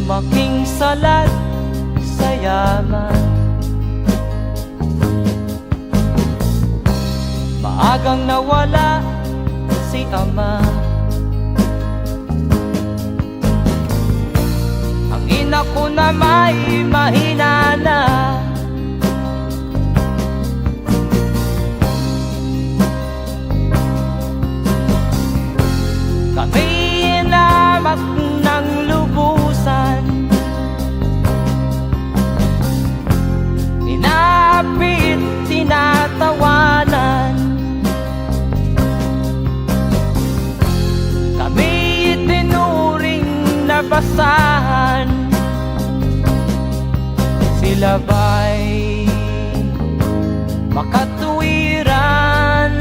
lumaking salat sa yaman. Maagang nawala si ama. Ang ina ko na may mahina na. Kami inamak ng lubusan, inapit, tinatawanan. Kami itinuring na basahan. Sila ba'y makatuwiran?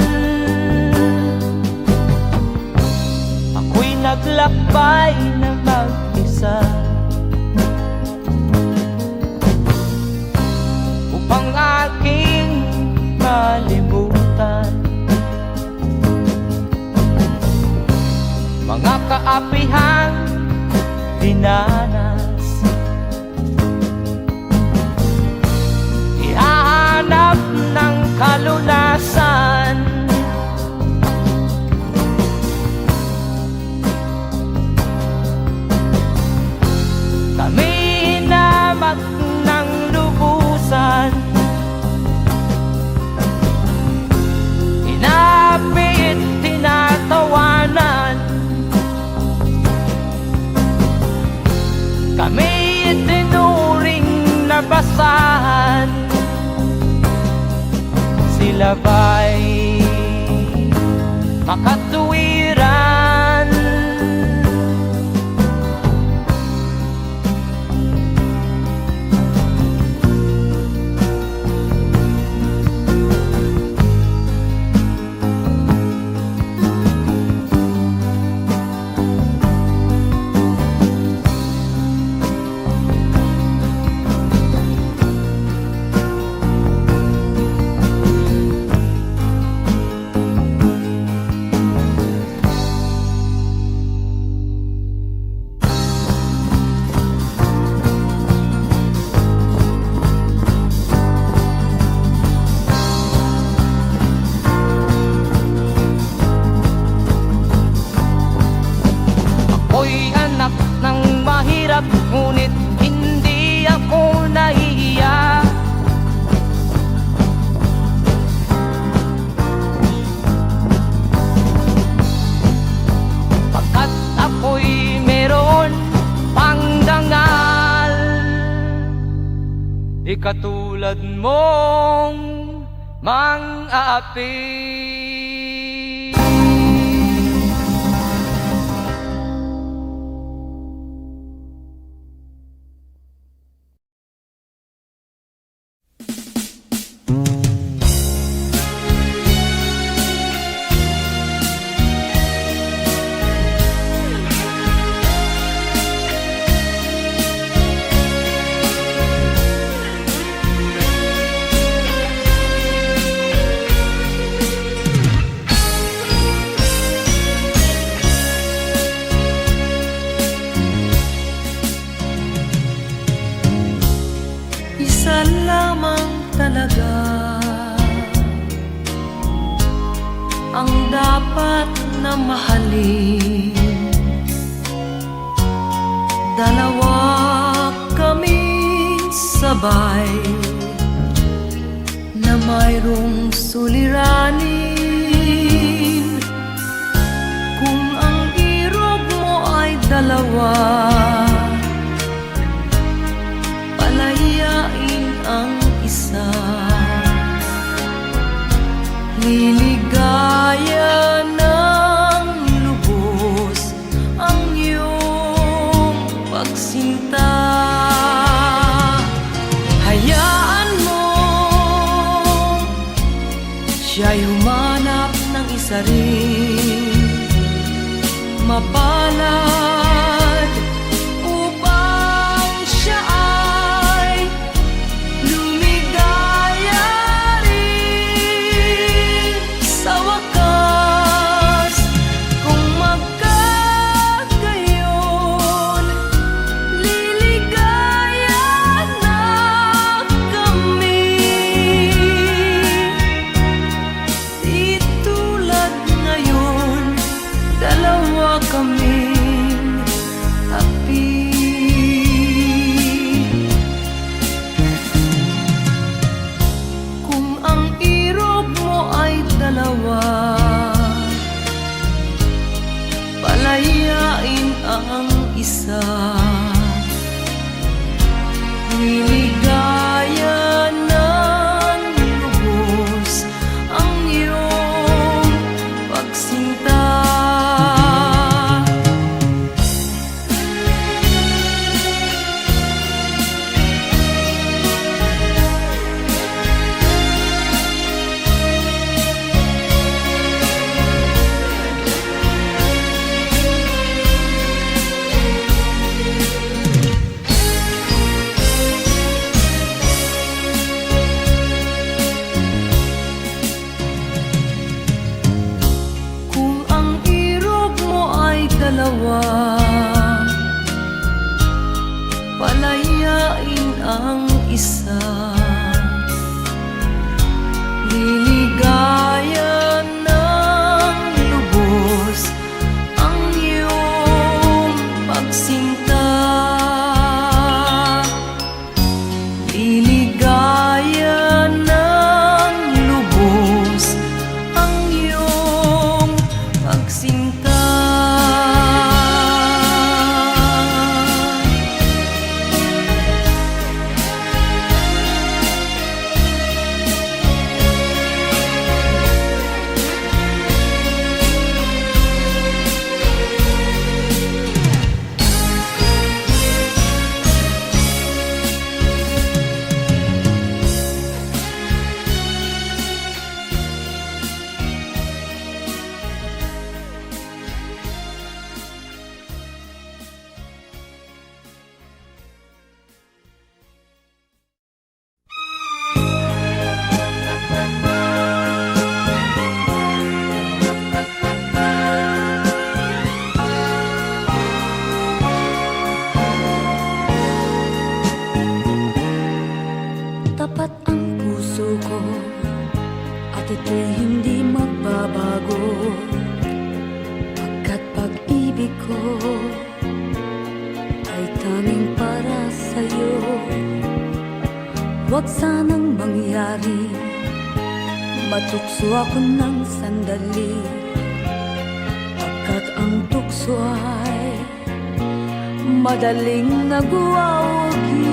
Ako'y naglakbay na mag-isa upang aking malimutan mga kaapihang dinanas. Ihahanap ng kalunasan. Kami inamak ng lubusan, inapit, tinatawanan. Kami itinuring na basahan. Sila ba'y makatuwiran? Ako'y anak ng mahirap, ngunit hindi ako nahihiya. Pagkat ako'y meron pang dangal, di katulad mong mang-aapi. Isa lamang talaga ang dapat na mahalin. Dalawa kaming sabay na mayroong suliranin. Kung ang irog mo ay dalawa, palayain ang isa. Liligaya ng lubos ang iyong pagsinta. Hayaan mo siya'y humanap ng isa rin, mapalad, upang siya ay lumigaya rin sa wakas. Kung magkagayon, Liligaya ng lubos ang iyong pagsinta. Kung ang irog mo ay dalawa, palayain ang isa. Liligaya ng lubos ang iyong pagsinta. Liligaya ng lubos ang iyong pagsinta. Tapat ang puso ko at ito'y hindi magbabago, pagkat pag-ibig ko ay tanging para sa'yo. Huwag sanang mangyari matukso ako ng sandali, pagkat ang tukso ay madaling nagwawagi.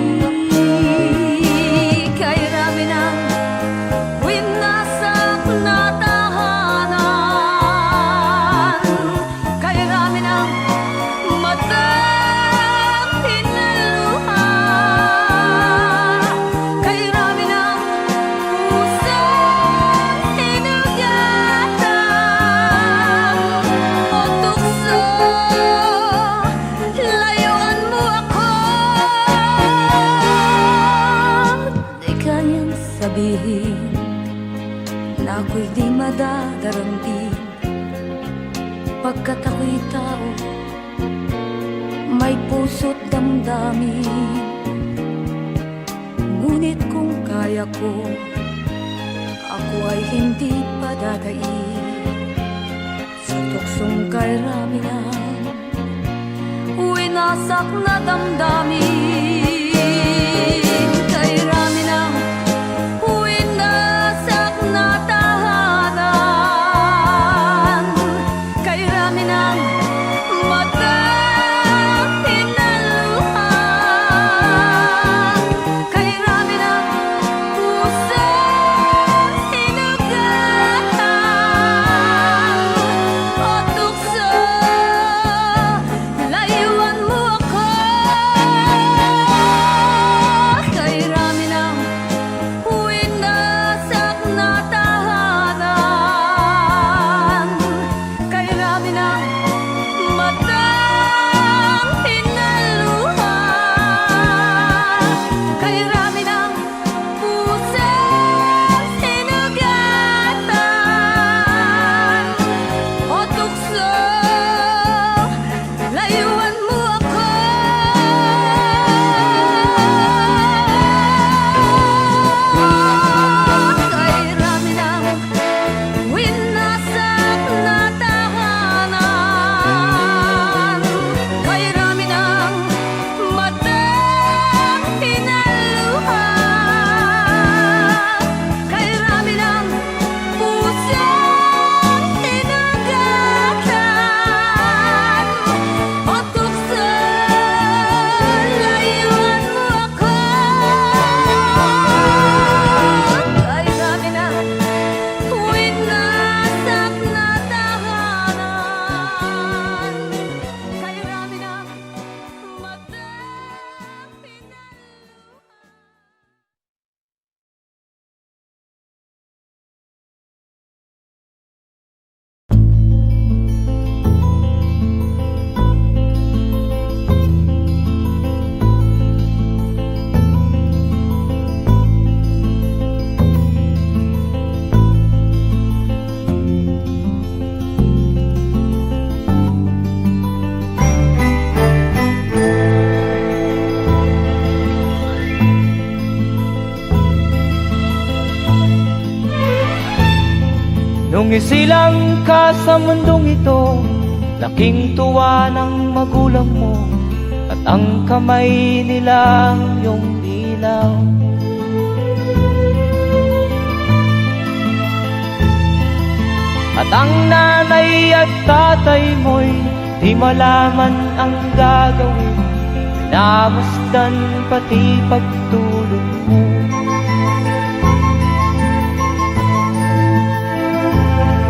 Kay rami ng winasak na tahanan, kay rami ng matang pinaluha, kay rami ng pusong hinugatan o tukso. Layuan mo ako, di kayang sabihin na ako'y di madadaramdin, pagkat ako'y tao, may puso't damdamin. Ngunit kung kaya ko, ako ay hindi padadaig sa tuksong kay rami ng winasak na damdamin. Kay rami ng winasak na tahanan, kay rami ng matang pinaluha, kay rami ng pusong hinugatan o tukso. Layuan mo ako, isilang ka sa mundong ito, laking tuwa ng magulang mo, at ang kamay nila iyong ilaw. At ang nanay at tatay mo'y di malaman ang gagawin, namasdan pati pagtulog mo.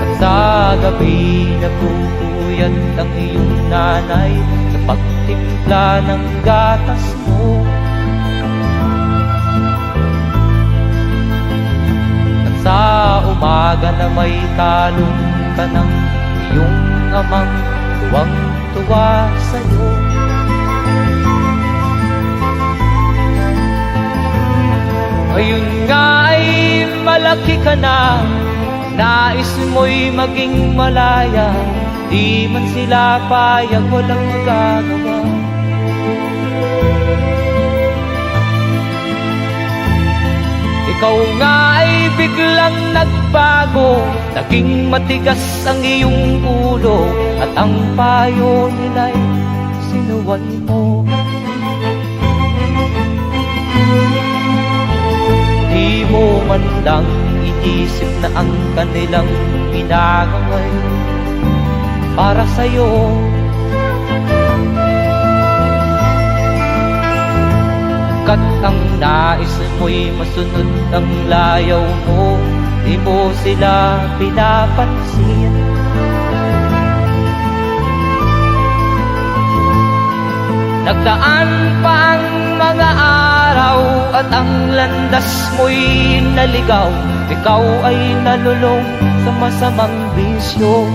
At sa gabi napupuyat ang iyong nanay sa pagtimpla ng gatas mo. At sa umaga na may talong ka ng iyong amang tuwang-tuwa sa'yo. Ngayon nga ay malaki ka na, nais mo'y maging malaya, di man sila payag, walang magagawa. Ikaw nga ay biglang nagbago, naging matigas ang iyong ulo, at ang payo nila'y sinuway mo. Di mo man lang iisip na ang kanilang ginagawa'y para sa'yo. Kat ang nais mo'y masunod ang layaw mo, di mo sila pinapansin. Nagdaan pa ang mga araw at ang landas mo'y naligaw, ikaw ay nalulong sa masamang bisyo.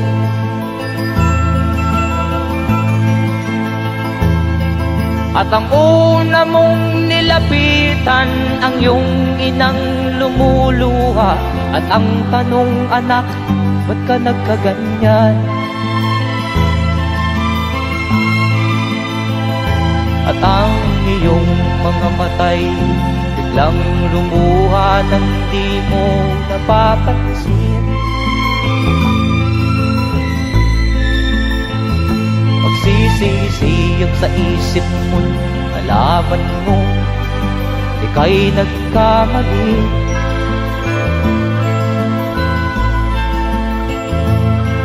At ang una mong nilapitan ang iyong inang lumuluha, at ang tanong, anak, ba't ka nagkaganyan? At ang iyong mga matay biglang lumuha nang di mo napapansin. Magsisisiyag sa isip mo, nalaman mo ika'y nagkamali.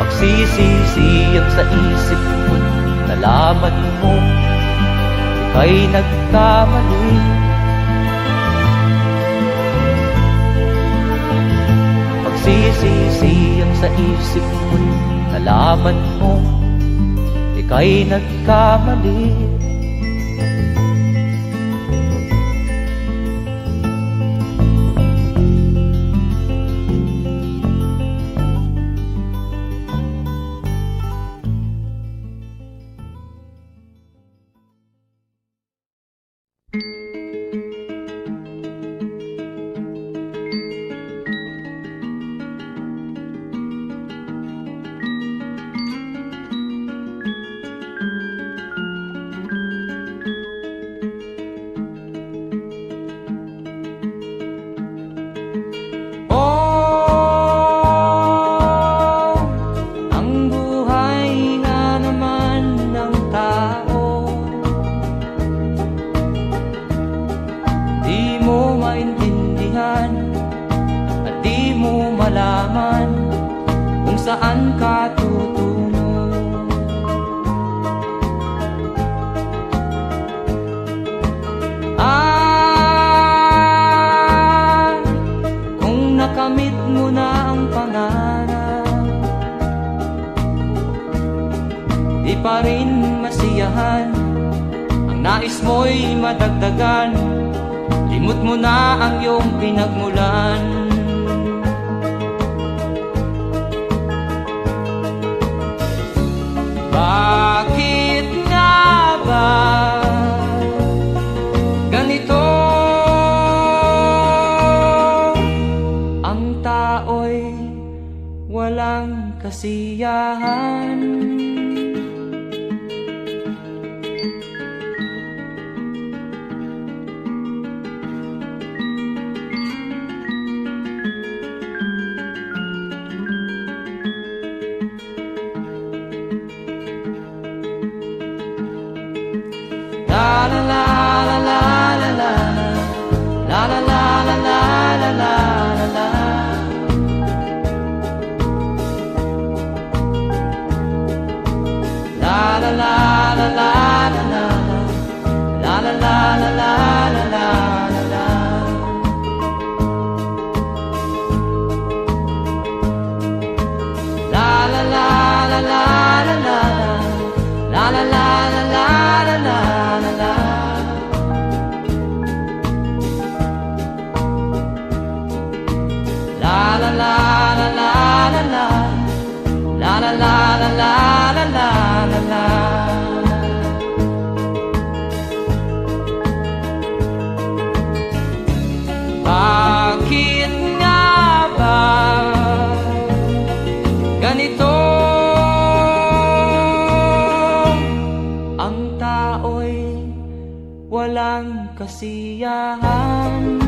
Magsisisiyag sa isip mo, nalaman mo ika'y nagkamali. Magsisisiyag sa isip mo, nalaman mo ika'y nagkamali. Saan ka tutungo? Kung nakamit mo na ang pangarap, di pa rin masiyahan, ang nais mo'y madagdagan, limot mo na ang iyong pinagmulan. Bakit nga ba ganito? Ang tao'y walang kasiyahan. la la la la la la la la. La la la la la la la la la la la la la la la. La la la la la la la. La la la la la la la la la. Bakit nga ba ganito? Ang tao'y walang kasiyahan.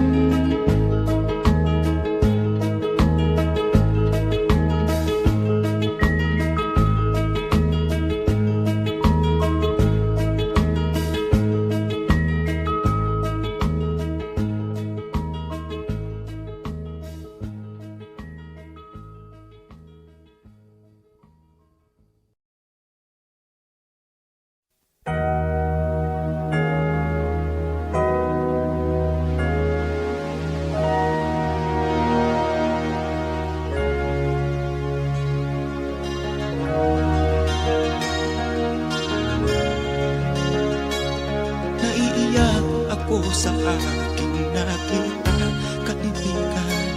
Naiiyak ako sa aking nakita, kaibigan.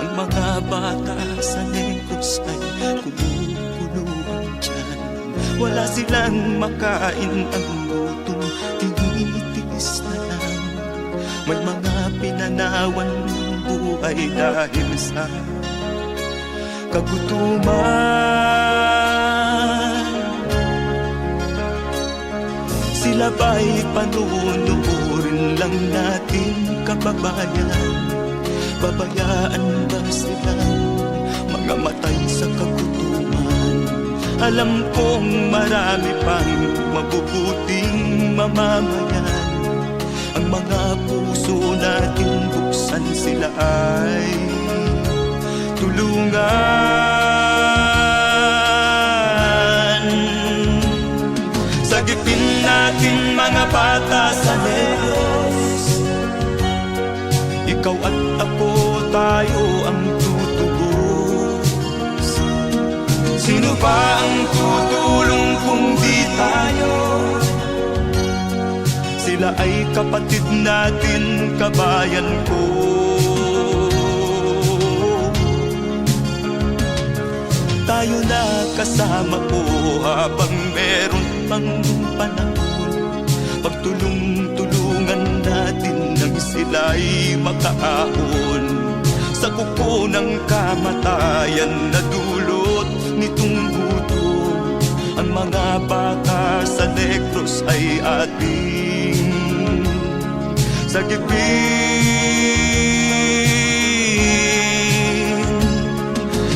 Ang mga bata sa Negros ay kumukuluan dyan. Wala silang makain, ang gutom tinitiis na lang. May mga pinanawan ng buhay dahil sa kagutuman. Sila ba'y panunurin lang natin, kababayan? Babayaan ba silang mga matay sa kagutuman? Alam kong marami pang mabubuting mamamayan. Ang mga puso natin buksan, sila ay tulungan. Sagipin natin mga bata sa Negros. Ikaw at ako, tayo ang tutubos. Sino ba ang tutulong kung di tayo? Sila ay kapatid natin, kabayan ko. Tayo na kasama ko habang meron pang panahon. Pagtulong-tulungan natin nang sila'y makaahon sa kuko ng kamatayan na dulot nitong gutom. Ang mga bata sa Negros ay ating sagipin.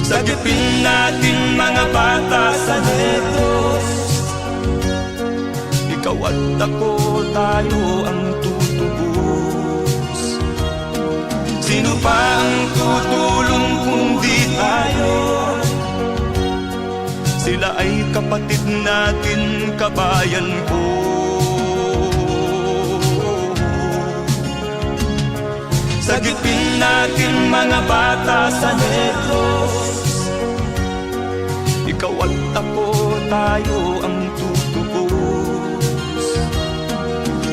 Sagipin natin mga bata sa Negros. Ikaw at ako, tayo ang tutubos. Sino pa ang tutulong kung di tayo? Sila ay kapatid natin, kabayan ko. Sagipin natin mga bata sa Negros. Ikaw at ako, tayo ang tutubos.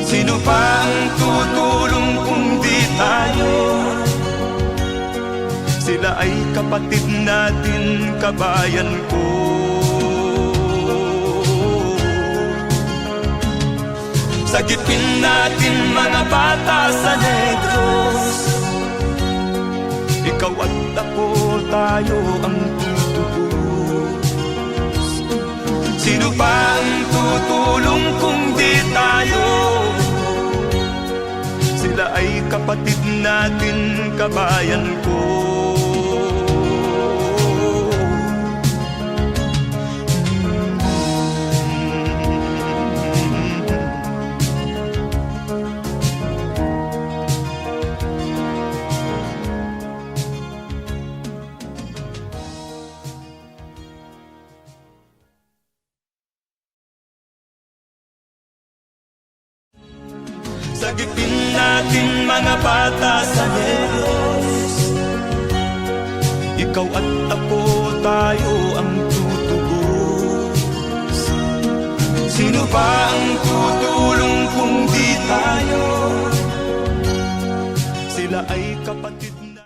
Sino pa ang tutulong kung di tayo? Sila ay kapatid natin, kabayan ko. Sagipin natin mga bata sa Negros. Ikaw at ako, tayo ang tutubos. Sino pa ang tutulong kung di tayo? Sila ay kapatid natin, kabayan ko. Sagipin natin mga bata sa Diyos. Ikaw at ako, tayo ang tutubos. Sino ba ang tutulong kung di tayo? Sila ay kapatid na.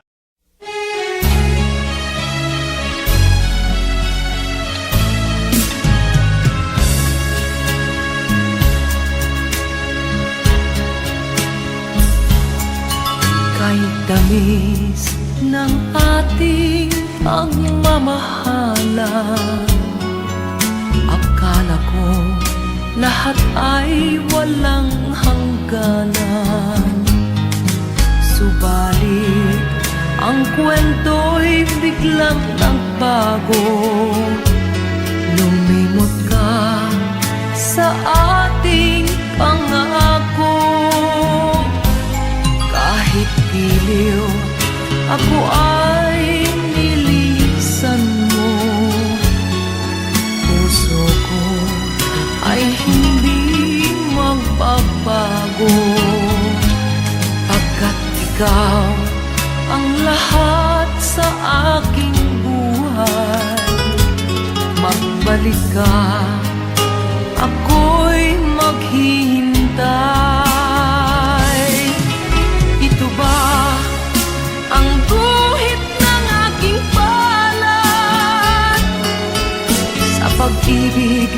Kahit tamis ng ating pagmamahalan, akala ko lahat ay walang hangganan. Subalit ang kwento'y biglang nagbago. Lumimot ka sa ating pangako. Kahit giliw, ako ay nilisan mo. Puso ko ay hindi magbabago, pagkat ikaw ang lahat sa aking buhay. Magbalik ka, ako'y maghihintay. Ito ba ang guhit ng aking palad? Sa pag-ibig,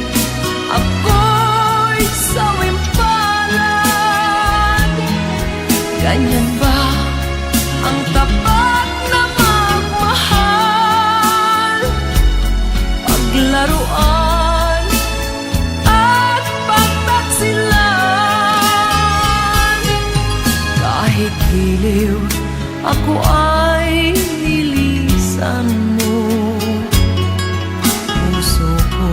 ako'y sawimpalad. Ganyan ba ang tapat na magmahal? Paglaruan at pagtaksilan. Kahit giliw, ako ay nilisan mo. Puso ko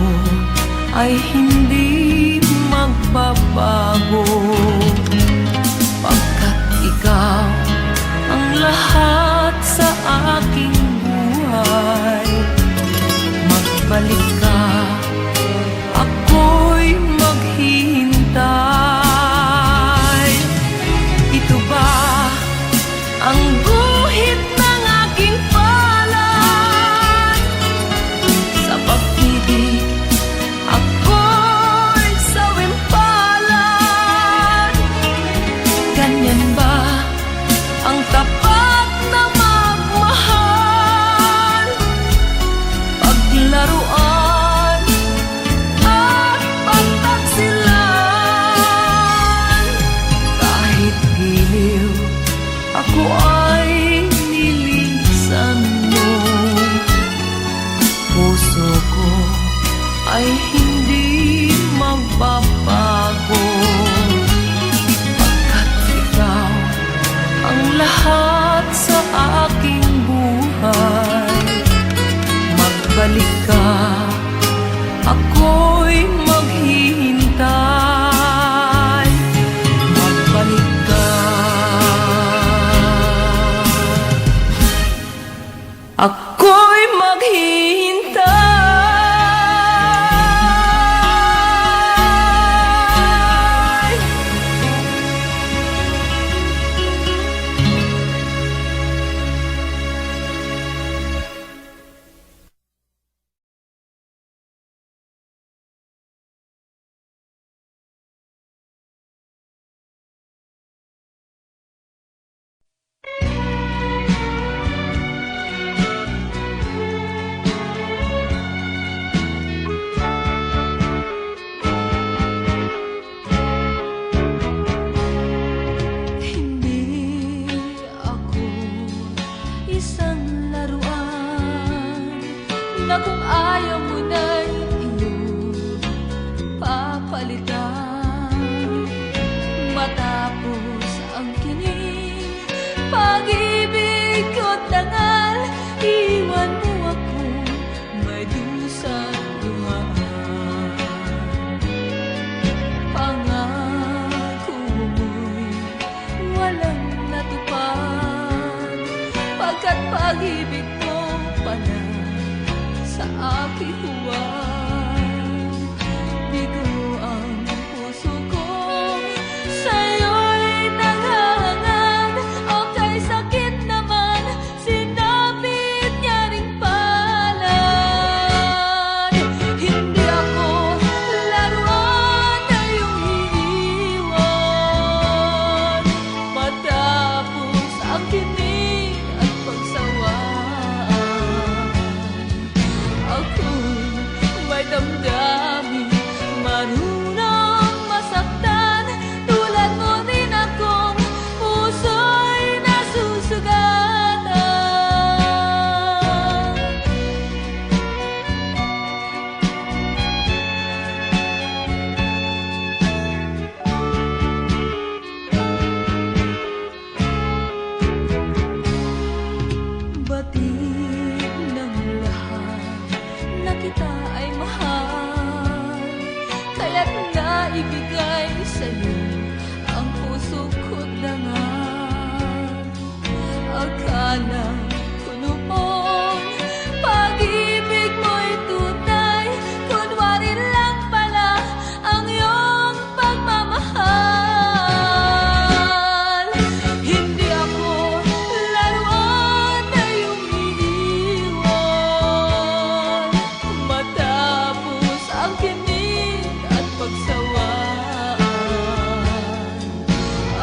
ay hindi magbabago, pagkat ikaw ang lahat sa aking buhay. Magbalik ka, ako'y maghihintay. Ito ba ang guhit ng aking palad? Sa pag-ibig, ako'y sawimpalad. Ganyan ba ang tapat na magmahal? Paglaruan at pagtaksilan. Kahit giliw, ako ay nilisan mo. Puso ko ay hindi magbabago, pagkat ikaw ang lahat sa aking buhay. Magbalik ka, ako'y maghihintay. Magbalik ka, ako'y maghihintay. Hindi ako isang laruan na kung ayaw mo na'y iyong papalitan. Matapos ang kinig, pag-ibig ko't dangal, iwan mo ako may dusang luhaan. Pangako mo'y walang natupad, pagkat pag-ibig mo pala sa aking huwag. Bigo ang puso ko, sa'yo'y ng kunoon. Pag-ibig mo'y tunay, kunwari lang pala ang iyong pagmamahal. Hindi ako laruan na iyong iniwan, matapos ang kinig at pagsawaan.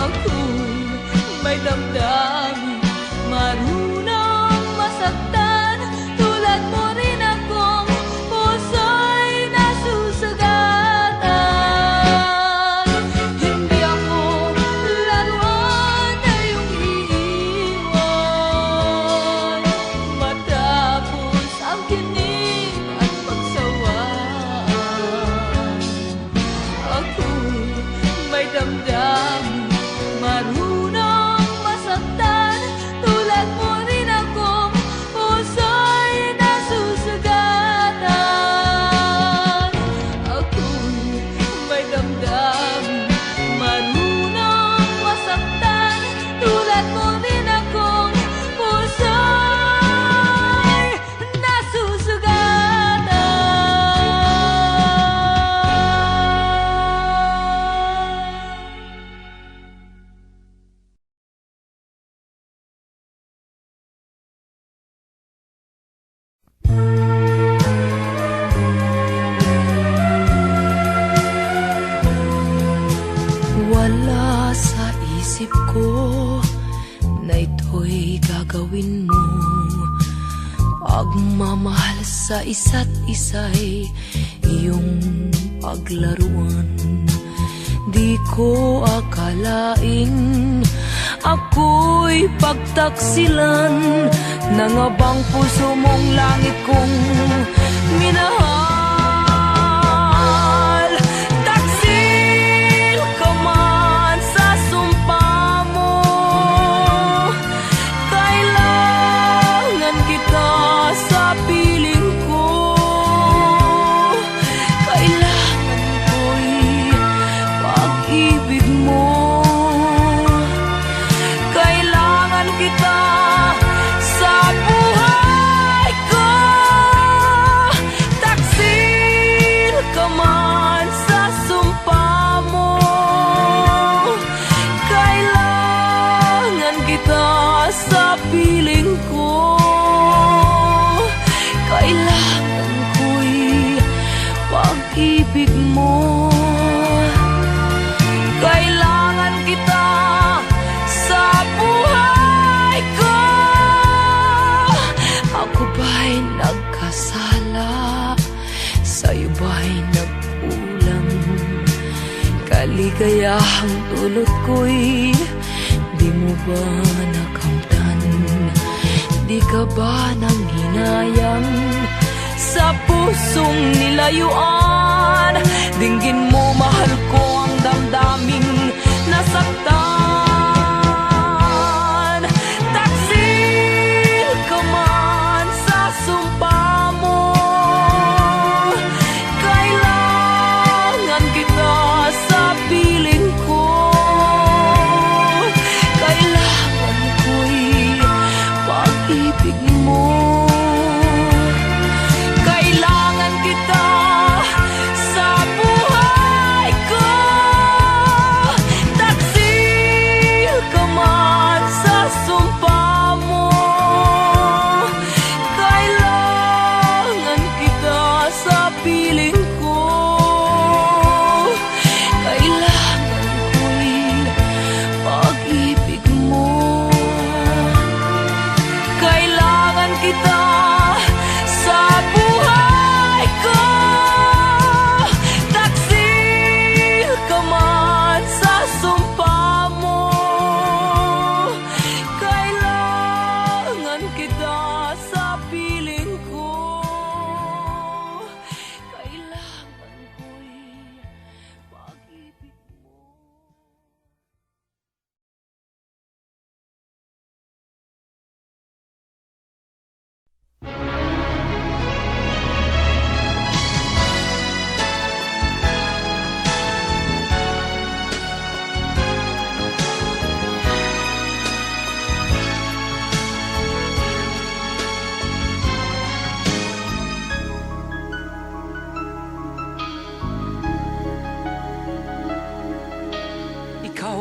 Ako'y may damdamin, marunong masaktan. Tulad mo rin akong puso'y nasusugatan. Hindi ako laruan na iyong iiwan, matapos ang kinig at pagsawaan. Ako'y may damdamin, marunong masaktan. Tulad mo rin akong puso'y nasusugatan. Ako'y may damdamin, marunong masaktan. Tulad mo rin akong puso'y nasusugatan. Wala sa isip ko na ito'y gagawin mo. Pagmamahal sa isa't isa'y iyong paglaruan. Di ko akalain ako'y pagtaksilan ng abang puso mong langit kong minahal. Taksil ka man sa sumpa mo, kailangan kita sa piling ko. Kailangan ko'y pag-ibig mo. Kailangan kita sa buhay ko. Taksil ka man sa sumpa mo, kailangan kita sa piling ko. Kailangan ko'y pag-ibig mo. Kailangan kita sa buhay ko. Ako ba'y nagkasala? Sa'yo ba'y nagkulang? Kaligayahang dulot ko'y di mo ba nakamtan? Di ka ba nang hinayang sa pusong nilayuan? Dinggin mo, mahal ko, ang damdaming nasaktan. Taksil ka man sa sumpa mo, kailangan kita sa piling ko. Kailangan ko'y pag-ibig mo. Kailangan kita sa buhay ko.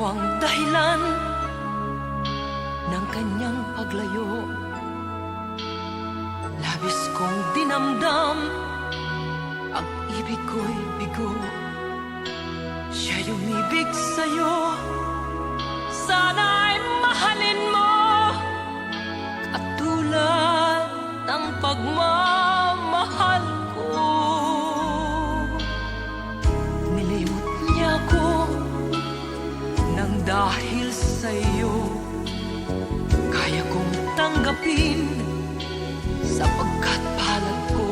ang dahilan ng kanyang paglayo. Labis kong dinamdam, ang ibig ko'y bigo. Siya'y umibig sa'yo, sana'y mahalin mo, at tulad ng pagmamahal ko. Nilimot niya ko nang dahil sa'yo, kaya kong tanggapin sapagkat palad ko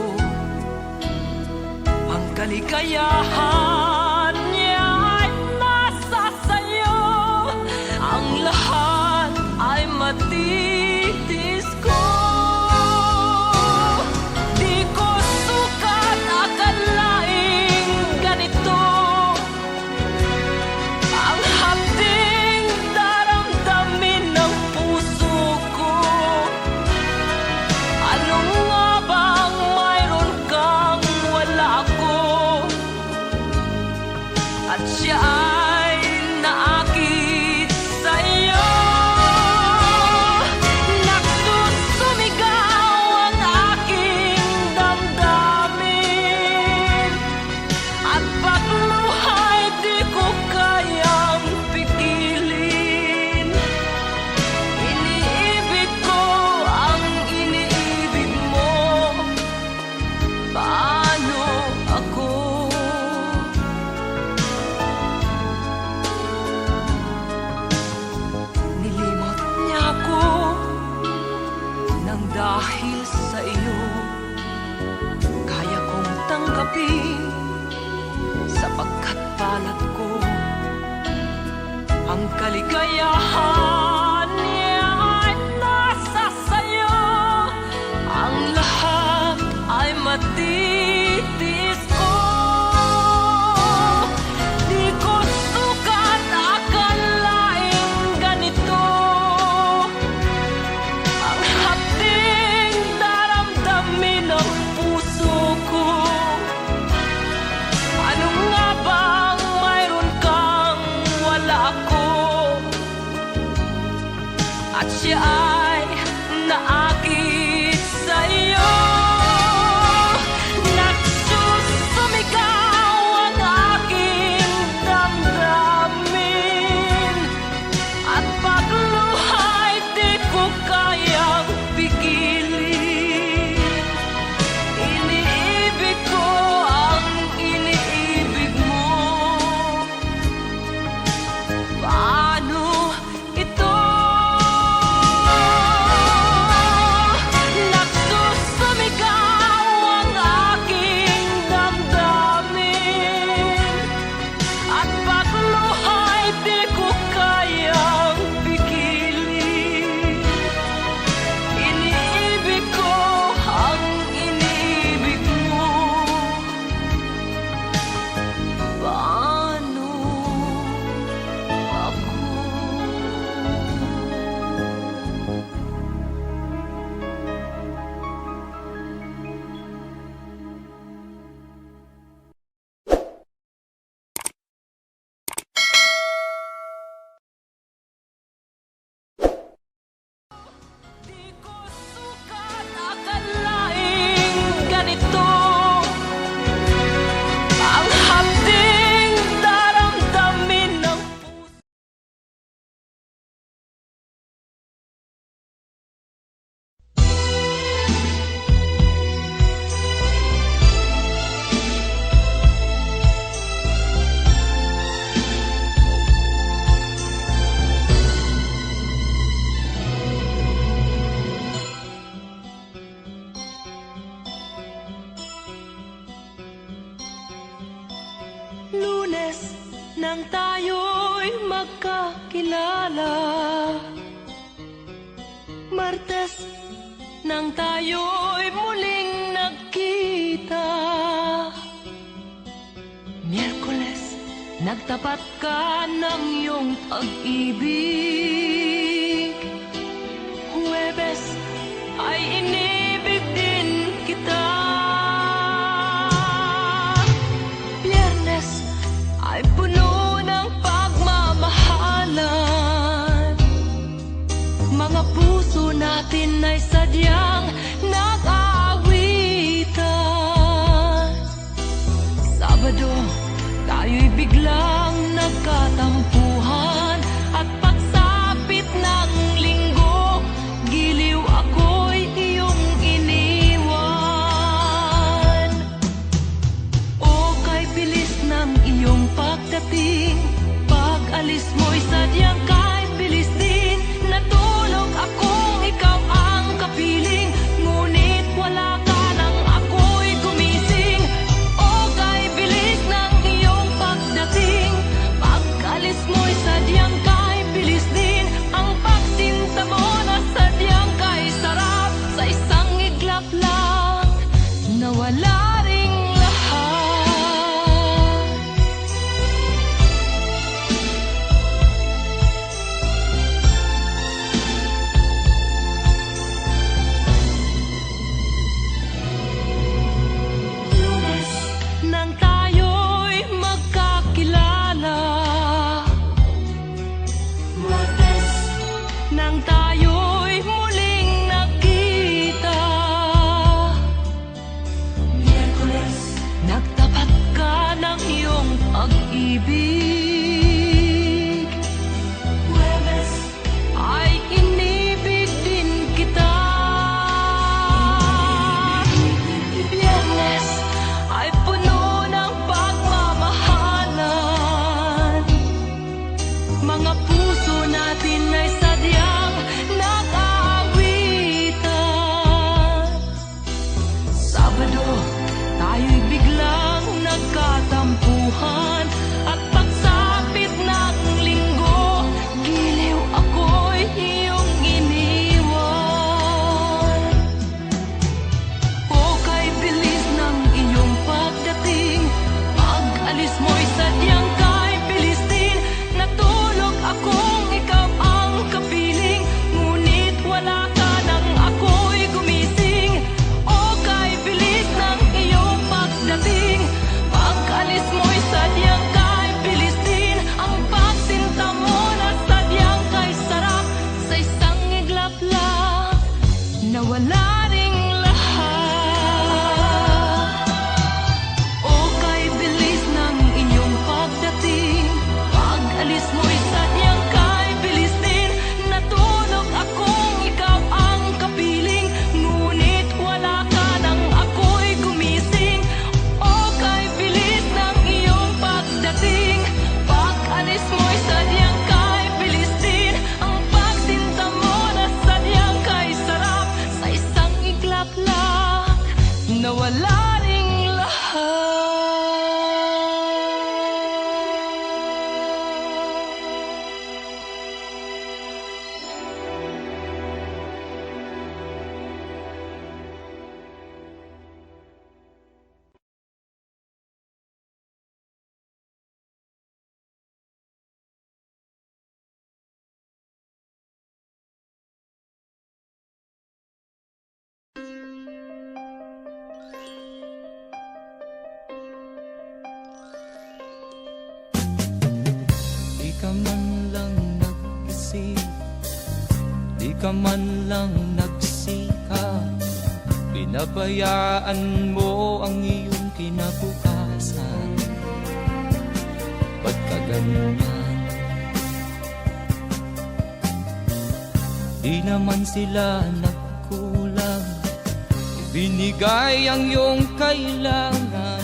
ang kaligayahan niya ay nasa sayo. Ang lahat ay matitis ko. Di ko sukat akalaing ganito ang hapding daramdamin ng puso ko. Ano nga bang mayroon kang wala ko? At siya ay naakit sa'yo. Nagsusumigaw ang aking damdamin, at pagluhay di ko kayang pigilin. Iniibig ko ang iniibig mo. Paano ako? Nilimot niya ako nang dahil sa iyo, kaya kong tanggapin sapagkat palad ko ang kaligayahan niya ay nasa sayo. Ang lahat ay matitis ko. Di ko sukat akalaing ganito ang hapding daramdamin ng puso ko. Ano nga bang mayroon kang wala ko? At siya ay naakit sa'yo. Nagsusumigaw ang aking damdamin, at pagluhay di ko kayang pigilin. Iniibig ko ang iniibig mo. Paano ito? Nagsusumigaw ang aking damdamin, at pagluhay di ko kayang pigilin. Iniibig ko ang iniibig mo. Paano ako? Di ko sukat akalaing ganito ang hapding daramdamin ng puso. Lunes nang tayo'y magkakilala, Martes nang tayo'y muling nagkita, Miyerkules nagtapat ka ng iyong pag-ibig, Huwebes ay inibig din kita, Biyernes ay puno ng pagmamahal. sadyang nag-aawitan. Sabado, tayo'y biglang nagkatampuhan. At pagsapit ng linggo, giliw ako'y iyong iniwan. O kay bilis ng iyong pagdating, pag-alis mo'y sadyang kay bilis din. Natulog akong ikaw ang kapiling, ngunit wala ka nang ako'y gumising. O kay bilis ng iyong pagdating, pag-alis mo'y sadyang kay bilis din. Ang pagsinta mo na sadyang kay sarap, sa isang iglap lang nawala ring lahat. Lunes, nang tayo'y magkakilala. Martes, nang tayo'y muling nakita. Miyerkules, nagtapat ka ng iyong pag-ibig. Huwebes, ay inibig din kita. Biyernes, ay puno ng pagmamahalan. Mga puso natin ay sadyang nag-aawitan. Sabado, tayo'y biglang nagkatampuhan. At pagsapit ng linggo, giliw ako'y iyong iniwan. O kay bilis ng iyong pagdating, pag-alis mo'y sadyang kay bilis din. Natulog akong ikaw ang kapiling, ngunit wala ka nang ako'y gumising. O kay bilis ng iyong pagdating, pag-alis mo'y sadyang kay bilis din. Ang pagsinta mo na sadyang kay sarap, sa isang iglap lang nawala ring lahat. O kay bilis ng iyong pagdating, pag-alis mo'y sadyang kay bilis din. Natulog akong ikaw ang kapiling, ngunit wala ka nang ako'y gumising. O kay bilis ng iyong pagdating, pag-alis mo'y sadyang kay bilis din. Ang pagsinta mo na sadyang kay sarap, sa isang iglap lang nawala ring lahat. Di ka man lang nag-isip, di ka man lang nagsikap, pinabayaan mo ang iyong kinabukasan. Ba't ka ganyan? Di naman sila nagkulang, ibinigay ang iyong kailangan.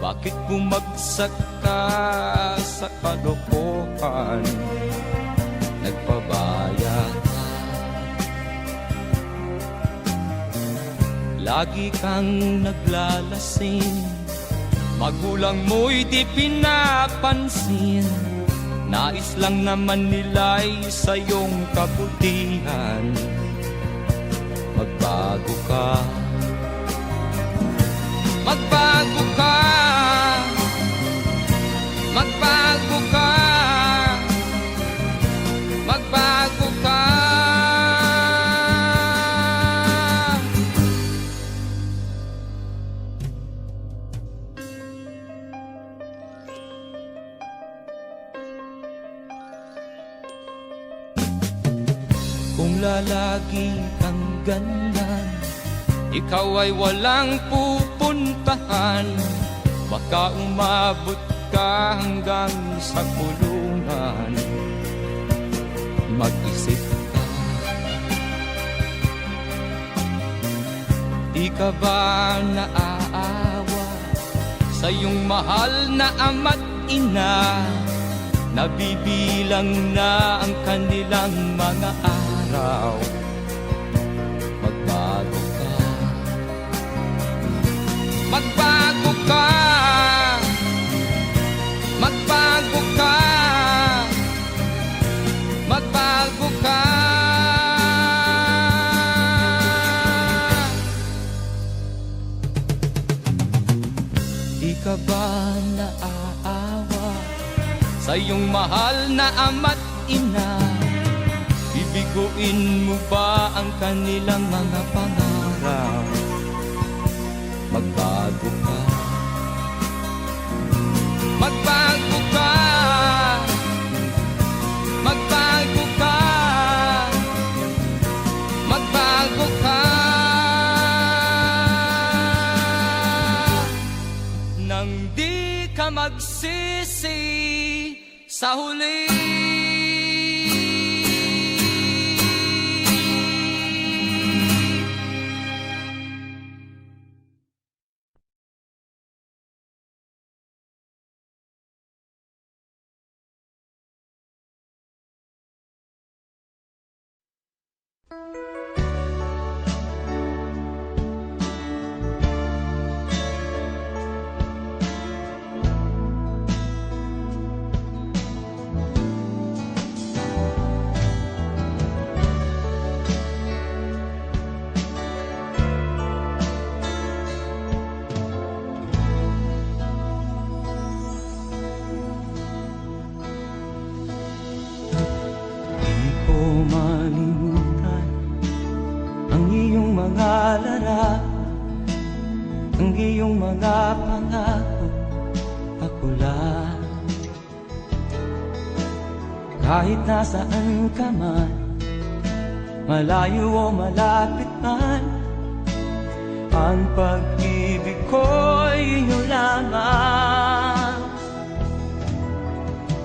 Bakit bumagsak ka sa kalokohan? Nagpabaya ka, lagi kang naglalasing, magulang mo'y di pinapansin. Nais lang naman nila'y sa iyong kabutihan. Magbago ka, magbago ka, magbago ka, magbago ka. Kung lalagi kang ganyan, ikaw ay walang pupuntahan. Baka umabot ka hanggang sa kulungan. Mag-isip ka, di ka ba naaawa sa iyong mahal na ama't ina? Nabibilang na ang kanilang mga araw. Magbago ka, magbago ka, magbago ka, magbago ka. Di ka ba naaawa sa iyong mahal na ama't ina? Bibiguin mo ba ang kanilang mga pangarap? Magbago ka, magbago ka, magbago ka, magbago ka. Nang di ka magsisi sa huli. Malimutan ang iyong mga larap, ang iyong mga pangako, ako lang. Kahit nasaan ka man, malayo o malapit man, ang pag-ibig ko'y iyo lamang.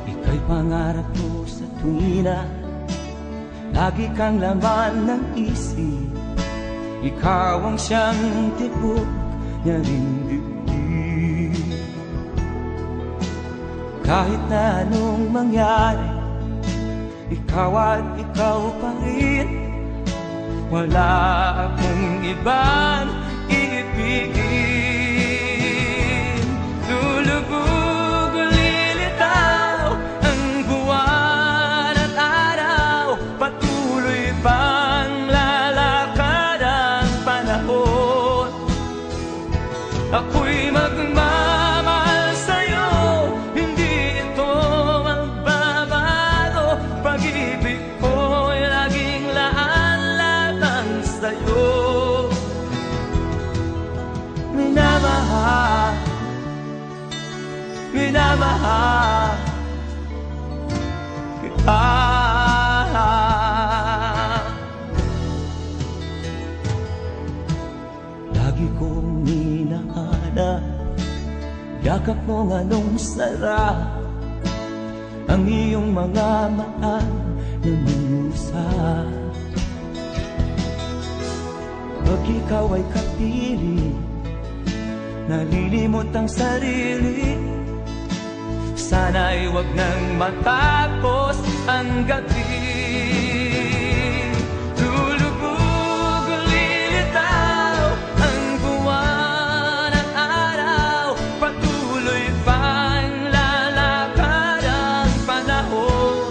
Ika'y pangarap ko sa tuwina, lagi kang laman ng isip. Ikaw ang siyang tibok niya ring dibdib. Kahit na anong mangyari, ikaw at ikaw pa rin. Wala akong ibang iibigin. Lulubog o lilitaw ang buwan at araw, patuloy pang lalakad ang panahon. Ako'y magmamahal sa'yo, hindi ito magbabago. Pag-ibig ko'y laging laan lamang sa'yo. Minamahal, minamahal kita. Lagi kong minahanap yakap mong anong sarap, ang iyong mga mata na minusa. Pag ikaw ay kapiling, nalilimot ang sarili. Sana'y wag nang matapos ang gabi. Lulubog o lilitaw ang buwan at araw, patuloy pang lalakad ang panahon.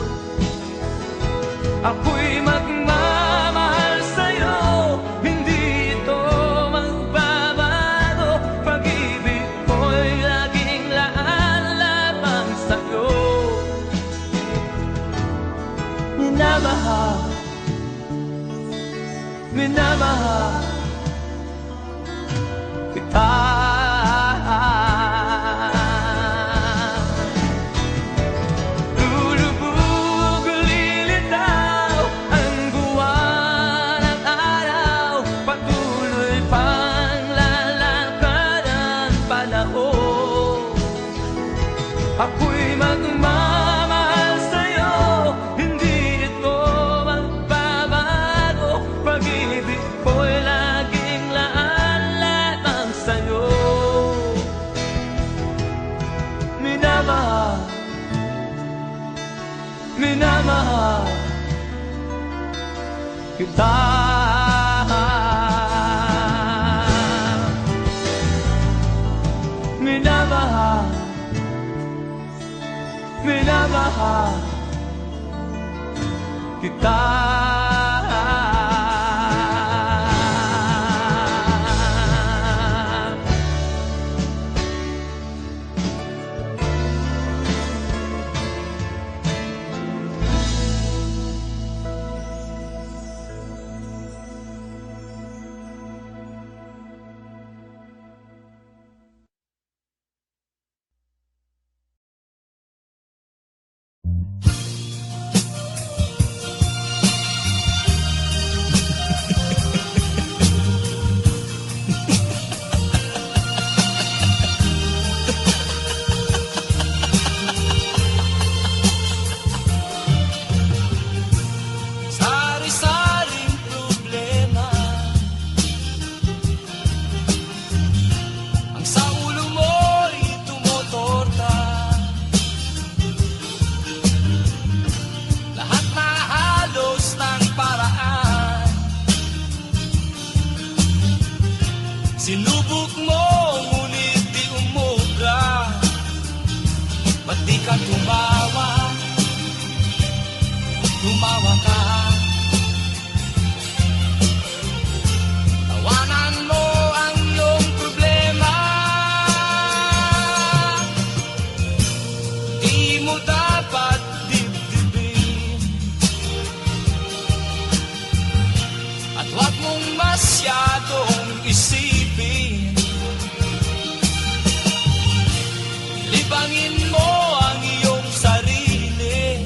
Ako'y magmamahal sa'yo, hindi ito magbabago. Pag-ibig ko'y laging laan lamang sa'yo. Minamahal, minamahal kita. Lulubog o lilitaw ang buwan kita. Minamahal, minamahal kita. Sari-saring problema ang sa ulo mo'y tumutorta. Lahat na halos ng paraan sinubok mo, ngunit di umubra. Ba't di ka tumawa? Tumawa ka. Tawanan mo ang iyong problema. Di mo dapat dibdibin, at huwag mong masyadong isipin. Libangin mo ang iyong sarili.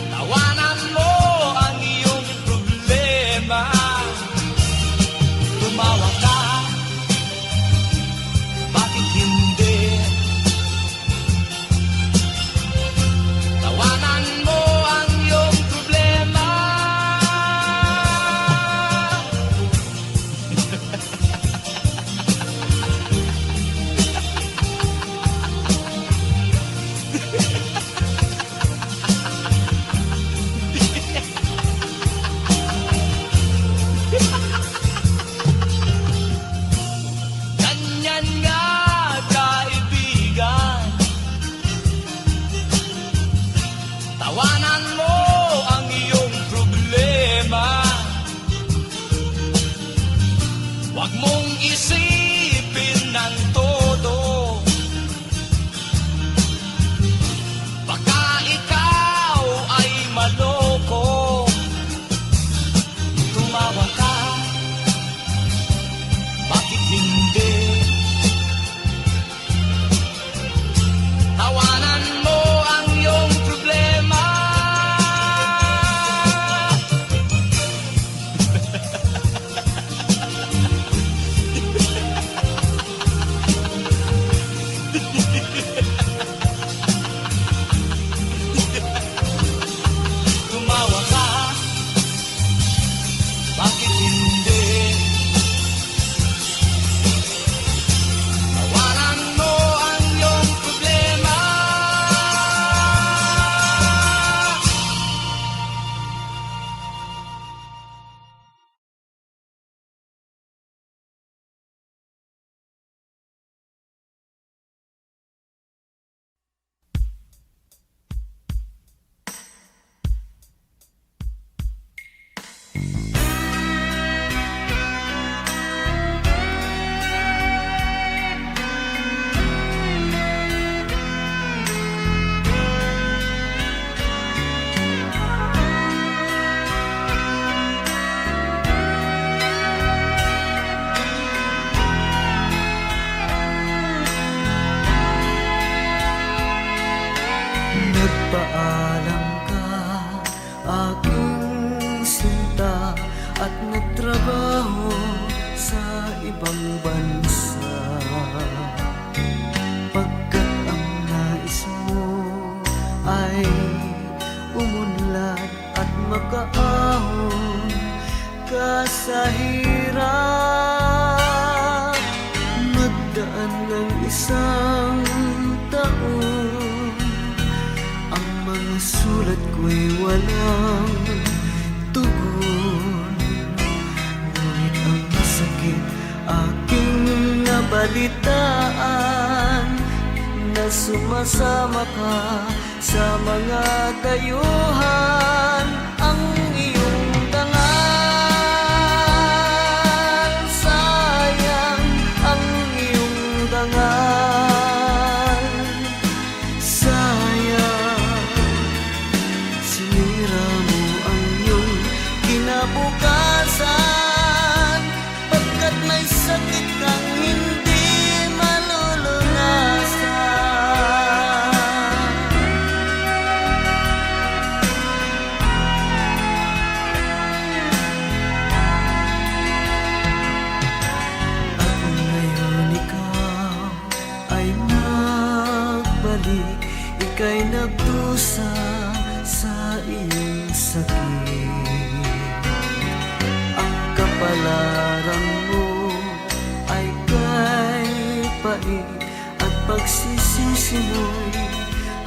Tawanan mo ang iyong problema. Tumawa ka, bakit hindi? Tawanan mo ang iyong problema. Ganyan nga, kaibigan. Tawanan mo ang iyong problema. Huwag mong isipin ng todo. Baka ikaw ay maloko. Tumawa ka, bakit hindi? Tawanan mo ang iyong problema. Tumawa ka, bakit hindi? Tawanan mo ang iyong problema. Nagpaalam ka, aking sinta, at nagtrabaho sa ibang bansa. Pagkat ang nais mo ay umunlad at makaahon ka sa hirap. Nagdaan ng isang taon, ang mga sulat ko'y walang tugon. Ngunit ang sakit aking nabalitaan, na sumasama ka sa mga dayuhan. Ang iyong dangal, sayang ang iyong dangal. Sayang, sinira mo ang iyong kinabukasan, pagkat may sakit kang hindi malulunasan. At ngayon ikaw ay nagbalik, ika'y nagdusa sa iyong sakit. Ang kapalaran mo ay kay pait, at pagsisisi mo'y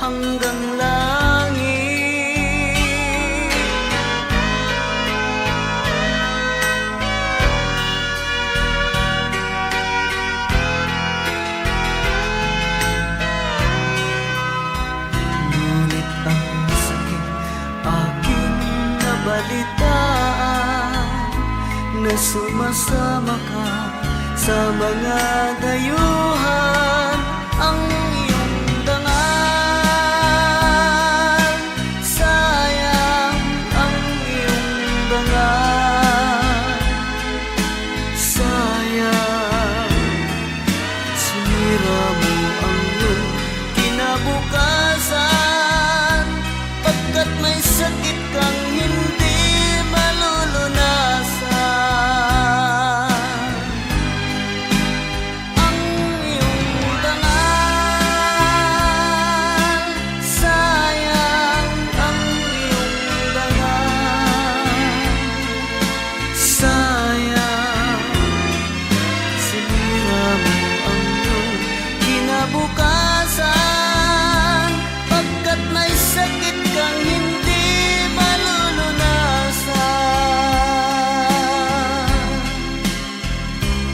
hanggang langit. Ngunit ang sakit aking nabalitaan, na sumasama ka sa mga dayuhan. Ang iyong dangal, sayang ang iyong dangal. Sayang, sinira mo ang iyong kinabukasan, pagkat may sakit kang hindi malulunasan. Ang iyong dangal, sayang ang iyong dangal. Sayang, sinira mo ang iyong kinabukasan, pagkat may sakit kang hindi malulunasan.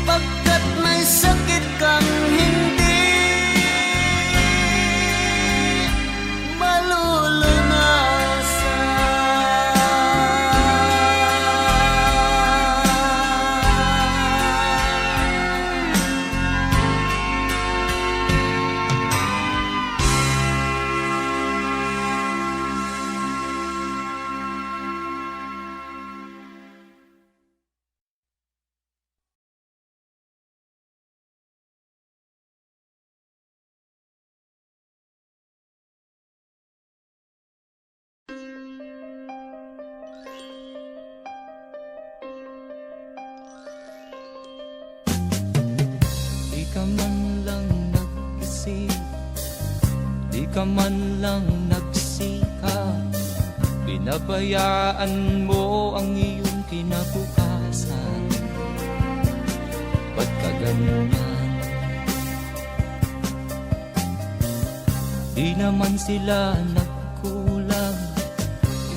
Pagkat may sakit kang hindi malulunasan. Di ka man lang nag-isip, di ka man lang nagsikap, pinabayaan mo ang iyong kinabukasan. Ba't ka ganyan? Di naman sila nagkulang,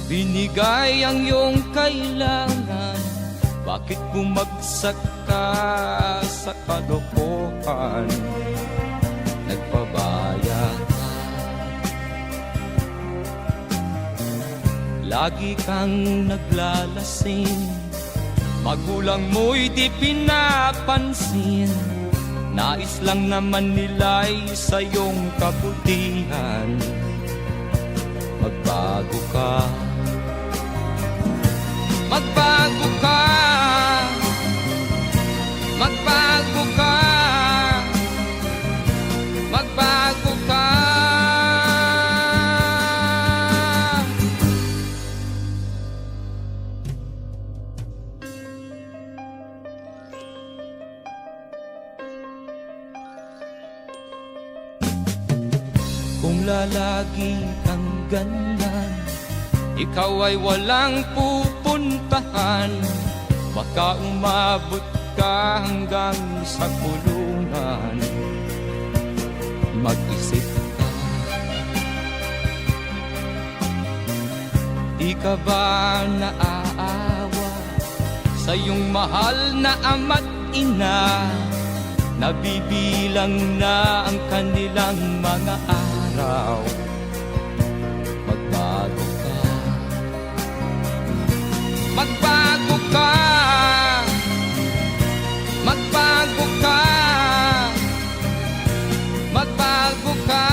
ibinigay ang iyong kailangan. Bakit bumagsak ka sa kalokohan? Nagpabaya ka, lagi kang naglalasing, magulang mo'y di pinapansin. Nais lang naman nila'y sa iyong kabutihan. Magbago ka, magbago ka, magbago ka, magbago ka. Kung lalagi kang ganyan, ikaw ay walang pupuntahan. Baka umabot ka hanggang sa kulungan. Mag-isip ka, Di ka ba naaawa sa iyong mahal na ama't ina? Nabibilang na ang kanilang mga araw. Magbago ka, magbago ka, magbago ka, magbago ka.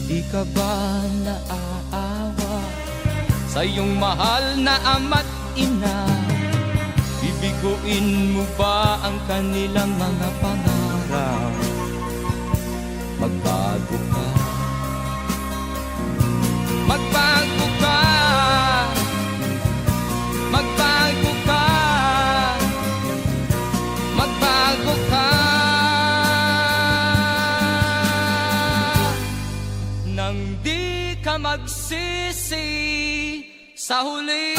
Di ka ba naaawa sa iyong mahal na ama't ina? Bibiguin mo ba ang kanilang mga pangarap? Magbago ka, magbago ka, magbago ka, magbago ka. Nang di ka magsisi sa huli.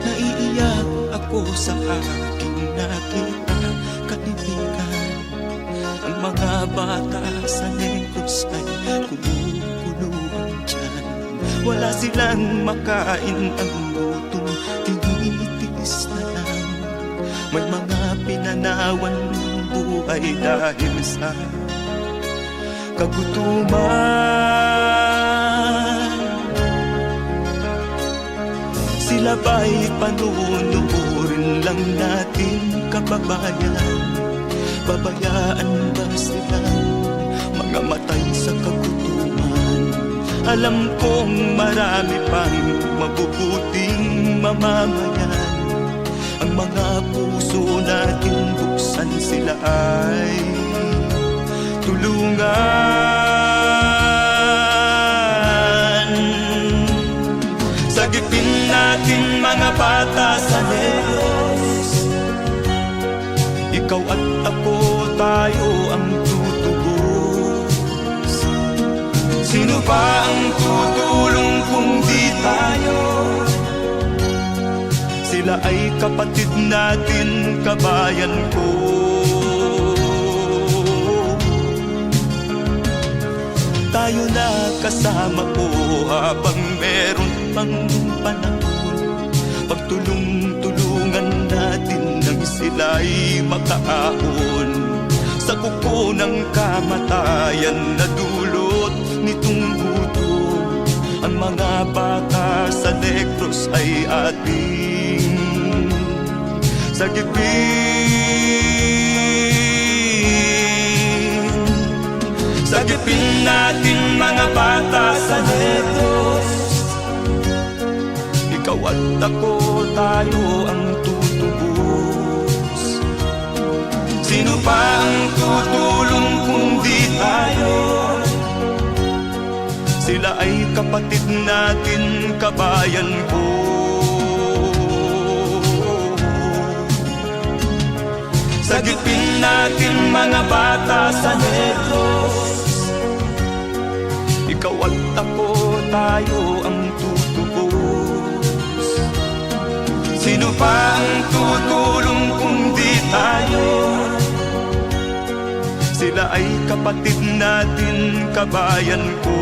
Naiiyak ako sa aking nakita, kaibigan. Ang mga bata sa Negros ay kumukulong dyan. Wala silang makain, ang gutom tinitiis na lang. May mga pinanawan ng buhay dahil sa kagutuman. Sila ba'y panunurin lang natin, kababayan? Babayaan ba silang mga matay sa kagutuman? Alam kong marami pang mabubuting mamamayan. Ang mga puso natin buksan, sila ay tulungan. Sagipin natin mga bata sa Negros. Ikaw at ako, tayo ang tutubos. Sino ba ang tutulong kung di tayo? Sila ay kapatid natin, kabayan ko. Tayo na kasama ko habang meron pang panahon. Pagtulong-tulungan natin nang sila'y makaahon sa kuko ng kamatayan na dulot nitong gutom. Ang mga bata sa Negros ay ating sagipin. Sagipin natin mga bata sa Negros. Ikaw at ako, tayo ang tutubos. Sino pa ang tutulong kung di tayo? Sila ay kapatid natin, kabayan ko. Sagipin natin mga bata sa Negros. Ikaw at ako, tayo ang tutubos. Sino pa ang tutulong kung di tayo? Sila ay kapatid natin, kabayan ko.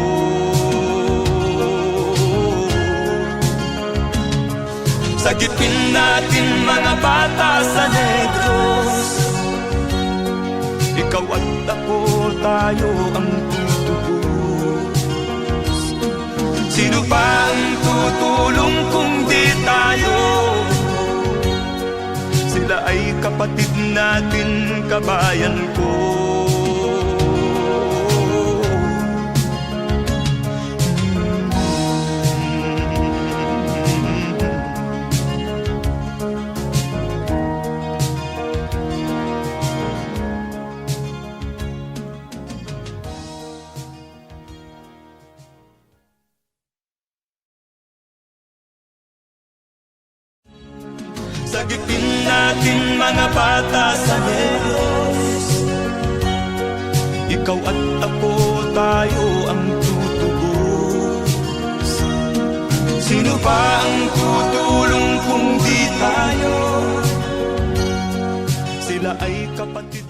Sagipin natin mga bata sa Negros. Ikaw at ako, tayo ang tutubos. Sino pa ang tutulong kung di tayo? Sila ay kapatid natin, kabayan ko. Sagipin natin mga bata sa nervyos. Ikaw at ako, tayo ang tutubos. Sino ba ang tutulong kung di tayo? Sila ay kapatid